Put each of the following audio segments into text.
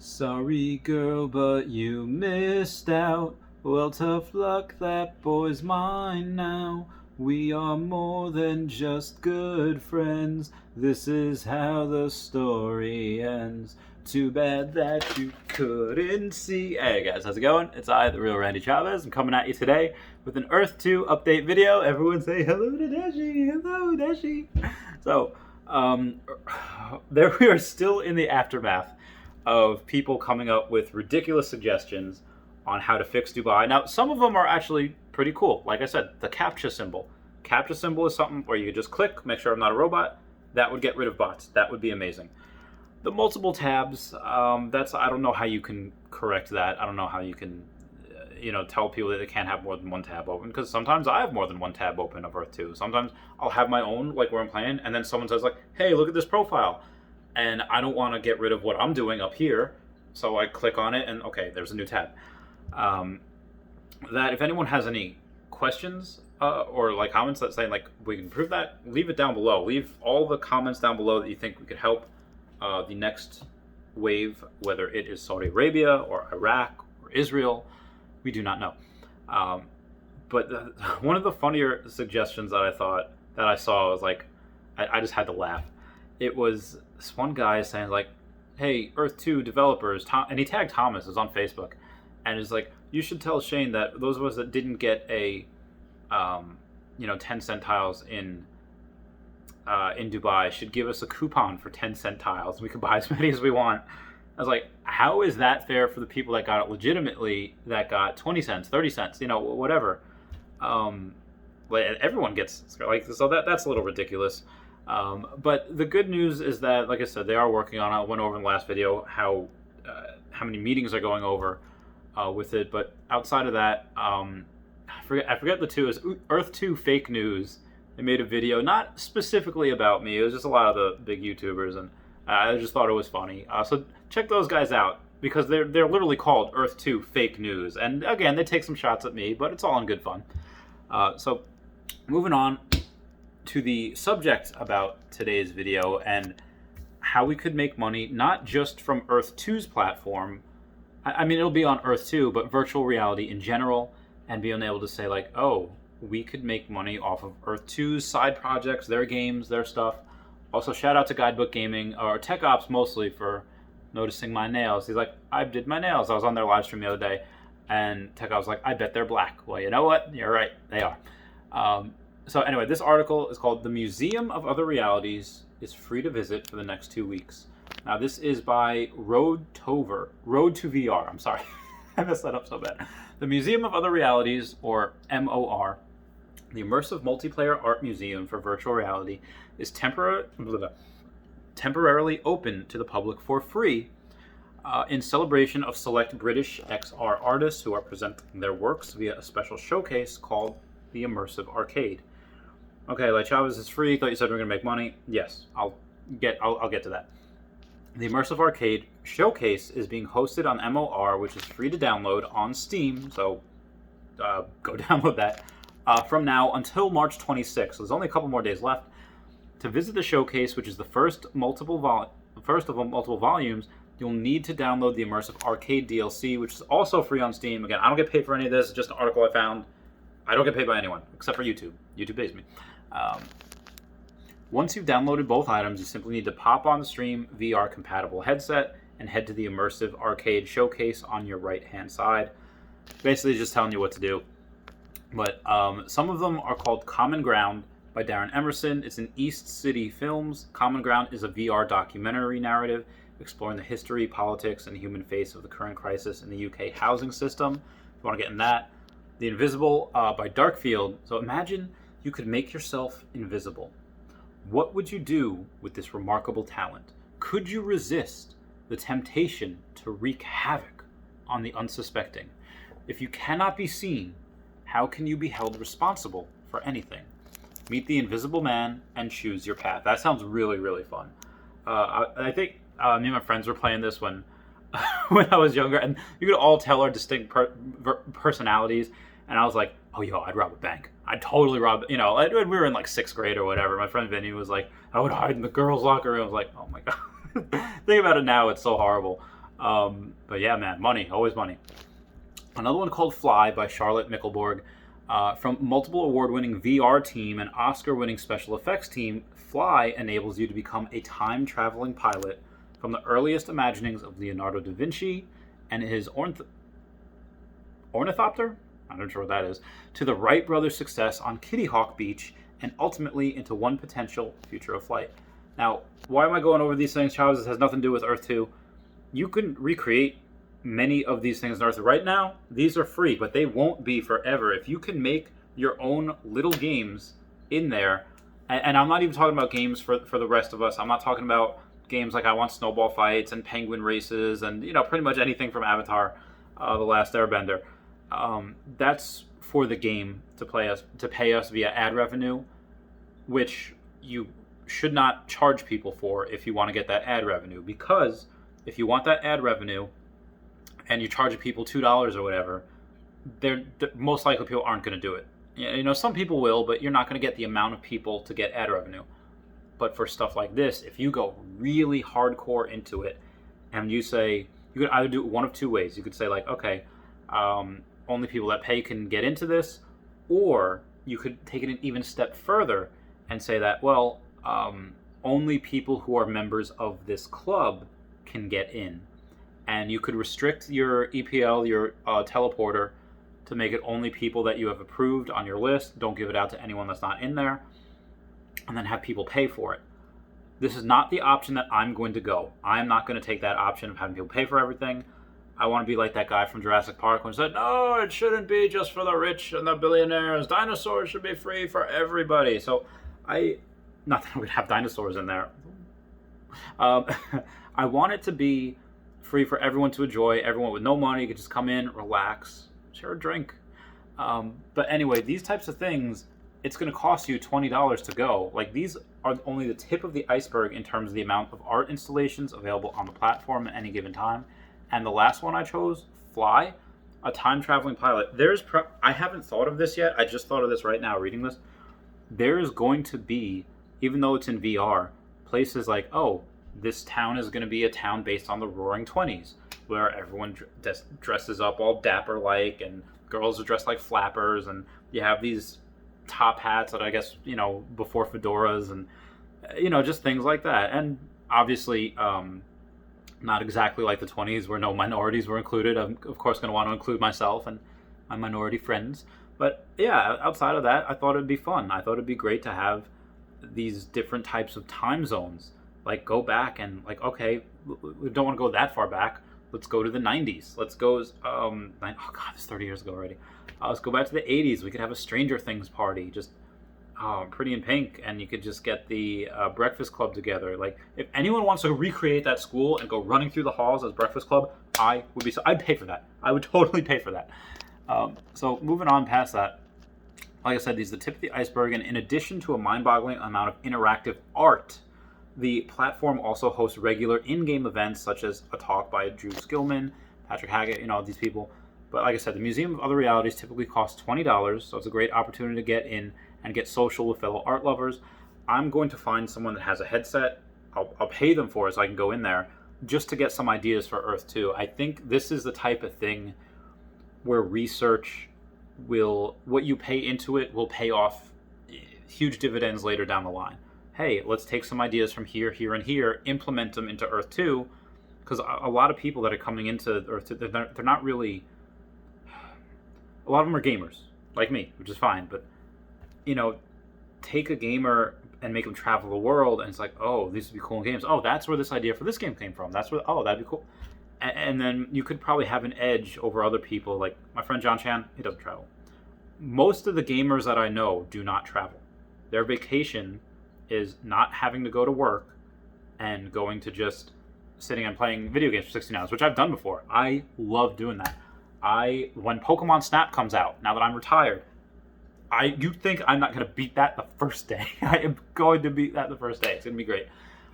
Sorry, girl, but you missed out. Well, tough luck, that boy's mine now. We are more than just good friends. This is how the story ends. Too bad that you couldn't see. Hey guys, how's it going? It's I, the real Randy Chavez. I'm coming at you today with an Earth 2 update video. Everyone say hello to Dashi. Hello, Dashi. So, there we are still in the aftermath of people coming up with ridiculous suggestions on how to fix Dubai. Now, some of them are actually pretty cool. Like I said, the CAPTCHA symbol. CAPTCHA symbol is something where you could just click, make sure I'm not a robot. That would get rid of bots. That would be amazing. The multiple tabs, I don't know how you can correct that. I don't know how you can, tell people that they can't have more than one tab open, because sometimes I have more than one tab open of Earth 2. Sometimes I'll have my own, like where I'm playing, and then someone says like, hey, look at this profile. And I don't want to get rid of what I'm doing up here, so I click on it, and okay, there's a new tab. That if anyone has any questions or like comments that say like we can improve that, leave it down below. Leave all the comments down below that you think we could help the next wave, whether it is Saudi Arabia or Iraq or Israel. We do not know. But one of the funnier suggestions that I saw was like, I just had to laugh. It was this one guy saying like, hey, Earth 2 developers, and he tagged Thomas, is on Facebook, and is like, you should tell Shane that those of us that didn't get a 10 centiles in Dubai should give us a coupon for 10 centiles. We can buy as many as we want. I was like, how is that fair for the people that got it legitimately, that got 20 cents, 30 cents, whatever. Like everyone gets like, so that's a little ridiculous. But the good news is that, like I said, they are working on it. I went over in the last video how many meetings are going over with it. But outside of that, I forget the two. Is Earth 2 fake news. They made a video, not specifically about me. It was just a lot of the big YouTubers, and I just thought it was funny. So check those guys out, because they're literally called Earth 2 fake news. And again, they take some shots at me, but it's all in good fun. So moving on to the subject about today's video and how we could make money, not just from Earth 2's platform. I mean, it'll be on Earth 2, but virtual reality in general, and being able to say like, oh, we could make money off of Earth 2's side projects, their games, their stuff. Also, shout out to Guidebook Gaming, or Tech Ops mostly, for noticing my nails. He's like, I did my nails. I was on their live stream the other day, and Tech Ops was like, I bet they're black. Well, you know what? You're right. They are. So anyway, this article is called "The Museum of Other Realities is Free to Visit for the Next 2 Weeks." Now, this is by Road to VR. I'm sorry. I messed that up so bad. The Museum of Other Realities, or MOR, the Immersive Multiplayer Art Museum for Virtual Reality, is temporarily open to the public for free in celebration of select British XR artists who are presenting their works via a special showcase called the Immersive Arcade. Okay, like Chavez is free. Thought you said we were gonna make money. Yes, I'll get to that. The Immersive Arcade Showcase is being hosted on MOR, which is free to download on Steam. So go download that from now until March 26th. So there's only a couple more days left. To visit the showcase, which is the first of multiple volumes, you'll need to download the Immersive Arcade DLC, which is also free on Steam. Again, I don't get paid for any of this. It's just an article I found. I don't get paid by anyone, except for YouTube. YouTube pays me. Once you've downloaded both items, you simply need to pop on the Stream VR compatible headset and head to the Immersive Arcade Showcase on your right-hand side. Basically just telling you what to do. But some of them are called Common Ground by Darren Emerson. It's in East City Films. Common Ground is a VR documentary narrative exploring the history, politics, and human face of the current crisis in the UK housing system. If you want to get in that. The Invisible by Darkfield. So imagine you could make yourself invisible. What would you do with this remarkable talent? Could you resist the temptation to wreak havoc on the unsuspecting? If you cannot be seen, how can you be held responsible for anything? Meet the Invisible Man and choose your path. That sounds really, really fun. I think me and my friends were playing this when I was younger, and you could all tell our distinct personalities. And I was like, oh, yo, I'd rob a bank. I'd totally rob, we were in like 6th grade or whatever. My friend Vinny was like, I would hide in the girls' locker room. I was like, oh my God. Think about it now, it's so horrible. But yeah, man, money, always money. Another one called Fly by Charlotte Mickelborg. From multiple award-winning VR team and Oscar-winning special effects team, Fly enables you to become a time-traveling pilot from the earliest imaginings of Leonardo da Vinci and his ornithopter? I'm not sure what that is. To the Wright brothers' success on Kitty Hawk Beach, and ultimately into one potential future of flight. Now, why am I going over these things, Chavez? This has nothing to do with Earth 2. You can recreate many of these things in Earth. Right now, these are free, but they won't be forever. If you can make your own little games in there, and I'm not even talking about games for the rest of us. I'm not talking about games like I Want Snowball Fights and Penguin Races and, pretty much anything from Avatar, The Last Airbender. That's for the game to pay us via ad revenue, which you should not charge people for if you want to get that ad revenue. Because if you want that ad revenue and you charge people $2 or whatever, they're most likely people aren't going to do it. Some people will, but you're not going to get the amount of people to get ad revenue. But for stuff like this, if you go really hardcore into it and you say, you could either do it one of two ways. You could say like, okay, only people that pay can get into this, or you could take it an even step further and say that, well, only people who are members of this club can get in. And you could restrict your EPL, your teleporter, to make it only people that you have approved on your list. Don't give it out to anyone that's not in there. And then have people pay for it. This is not the option that I'm going to go. I'm not going to take that option of having people pay for everything. I want to be like that guy from Jurassic Park when he said, no, it shouldn't be just for the rich and the billionaires. Dinosaurs should be free for everybody. So not that I would have dinosaurs in there. I want it to be free for everyone to enjoy. Everyone with no money could just come in, relax, share a drink. But anyway, these types of things, it's going to cost you $20 to go. Like, these are only the tip of the iceberg in terms of the amount of art installations available on the platform at any given time. And the last one I chose, Fly, a time-traveling pilot. I haven't thought of this yet. I just thought of this right now reading this. There is going to be, even though it's in VR, places like, oh, this town is going to be a town based on the Roaring Twenties, where everyone dresses up all dapper-like, and girls are dressed like flappers, and you have these top hats that I guess, before fedoras, and, just things like that. And obviously, not exactly like the 20s where no minorities were included. I'm, of course, going to want to include myself and my minority friends. But yeah, outside of that, I thought it'd be fun. I thought it'd be great to have these different types of time zones. Like, go back and, like, okay, we don't want to go that far back. Let's go to the 90s. Let's go, oh God, it's 30 years ago already. Let's go back to the 80s. We could have a Stranger Things party, just Pretty in Pink, and you could just get the Breakfast Club together. Like, if anyone wants to recreate that school and go running through the halls as Breakfast Club, I'd pay for that. I would totally pay for that. So moving on past that, like I said, these are the tip of the iceberg, and in addition to a mind-boggling amount of interactive art, the platform also hosts regular in-game events such as a talk by Drew Skillman, Patrick Haggett, these people. But like I said, the Museum of Other Realities typically costs $20, so it's a great opportunity to get in and get social with fellow art lovers. I'm going to find someone that has a headset. I'll pay them for it so I can go in there just to get some ideas for Earth 2. I think this is the type of thing where research what you pay into it will pay off huge dividends later down the line. Hey, let's take some ideas from here, here, and here, implement them into Earth 2, because a lot of people that are coming into Earth 2, they're not really... A lot of them are gamers, like me, which is fine, but take a gamer and make them travel the world, and it's like, oh, these would be cool games. Oh, that's where this idea for this game came from. That'd be cool. And then you could probably have an edge over other people. Like my friend John Chan, he doesn't travel. Most of the gamers that I know do not travel. Their vacation is not having to go to work and going to just sitting and playing video games for 16 hours, which I've done before. I love doing that. When Pokemon Snap comes out, now that I'm retired, you think I'm not going to beat that the first day. I am going to beat that the first day. It's going to be great.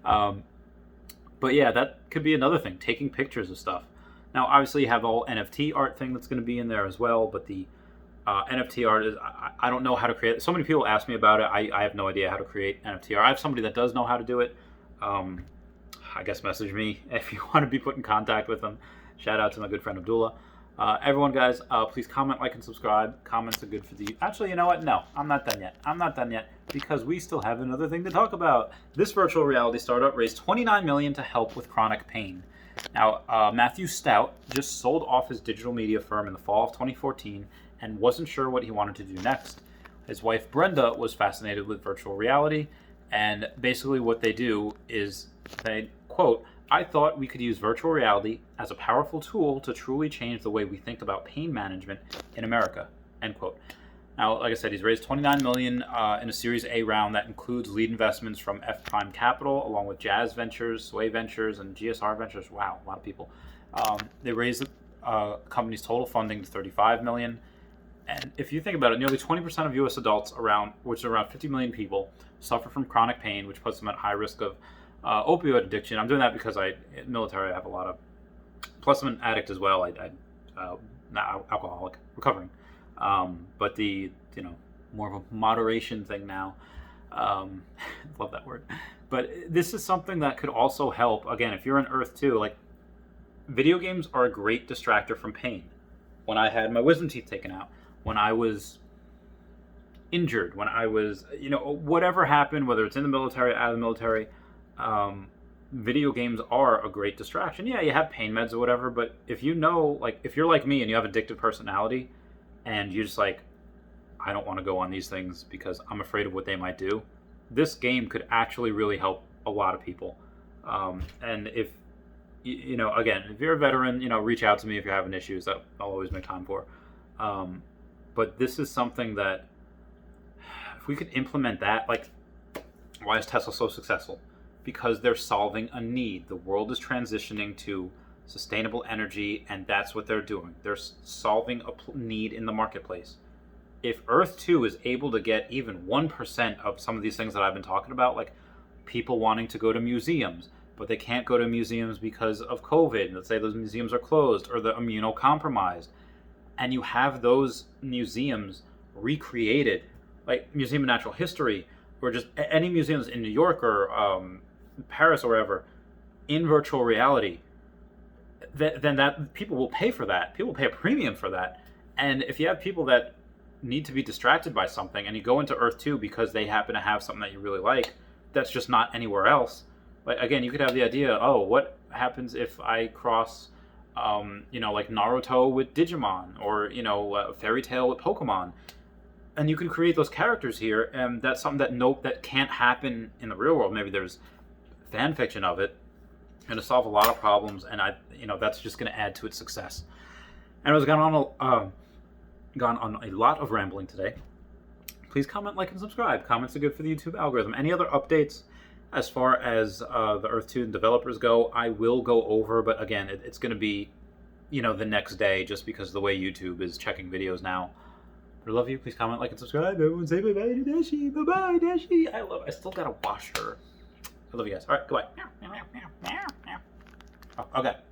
But yeah, that could be another thing, taking pictures of stuff. Now, obviously, you have the whole NFT art thing that's going to be in there as well, but the NFT art is, I don't know how to create it. So many people ask me about it. I have no idea how to create NFT art. I have somebody that does know how to do it. I guess message me if you want to be put in contact with them. Shout out to my good friend Abdullah. Everyone, guys, please comment, like, and subscribe. Comments are good for the... Actually, you know what? No, I'm not done yet. I'm not done yet because we still have another thing to talk about. This virtual reality startup raised $29 million to help with chronic pain. Now, Matthew Stout just sold off his digital media firm in the fall of 2014 and wasn't sure what he wanted to do next. His wife, Brenda, was fascinated with virtual reality, and basically what they do is they, quote, "I thought we could use virtual reality as a powerful tool to truly change the way we think about pain management in America," end quote. Now, like I said, he's raised $29 million in a Series A round that includes lead investments from F Prime Capital, along with Jazz Ventures, Sway Ventures, and GSR Ventures. Wow, a lot of people. They raised the company's total funding to $35 million. And if you think about it, nearly 20% of U.S. adults, which is around 50 million people, suffer from chronic pain, which puts them at high risk of opioid addiction. I'm doing that because in military I have a lot of, plus I'm an addict as well. Not alcoholic, recovering, but the more of a moderation thing now. Love that word. But this is something that could also help. Again, if you're in Earth 2, like, video games are a great distractor from pain. When I had my wisdom teeth taken out, when I was injured, when I was, whatever happened, whether it's in the military, out of the military, video games are a great distraction. Yeah, you have pain meds or whatever, but if you're like me and you have addictive personality and you're just like, I don't want to go on these things because I'm afraid of what they might do, this game could actually really help a lot of people. And if, again, if you're a veteran, reach out to me if you're having issues that I'll always make time for. But this is something that if we could implement that, like, why is Tesla so successful? Because they're solving a need. The world is transitioning to sustainable energy, and that's what they're doing. They're solving a need in the marketplace. If Earth 2 is able to get even 1% of some of these things that I've been talking about, like people wanting to go to museums, but they can't go to museums because of COVID. Let's say those museums are closed or they're immunocompromised. And you have those museums recreated, like Museum of Natural History, or just any museums in New York or Paris or wherever, in virtual reality, then that people will pay for that. People will pay a premium for that. And if you have people that need to be distracted by something and you go into Earth 2 because they happen to have something that you really like, that's just not anywhere else. Like, again, you could have the idea, what happens if I cross, like Naruto with Digimon, or, Fairy Tail with Pokemon? And you can create those characters here, and that's something that can't happen in the real world. Maybe there's fan fiction of it, and to solve a lot of problems, and that's just going to add to its success. And I was gone on a lot of rambling today. Please comment, like, and subscribe. Comments are good for the YouTube algorithm. Any other updates as far as the Earth 2 developers go, I will go over, but again, it's going to be, the next day, just because of the way YouTube is checking videos now. But I love you. Please comment, like, and subscribe. Everyone say bye-bye to Dashi. Bye-bye, Dashi. I still got to wash her. I love you guys. All right, goodbye. Oh, okay.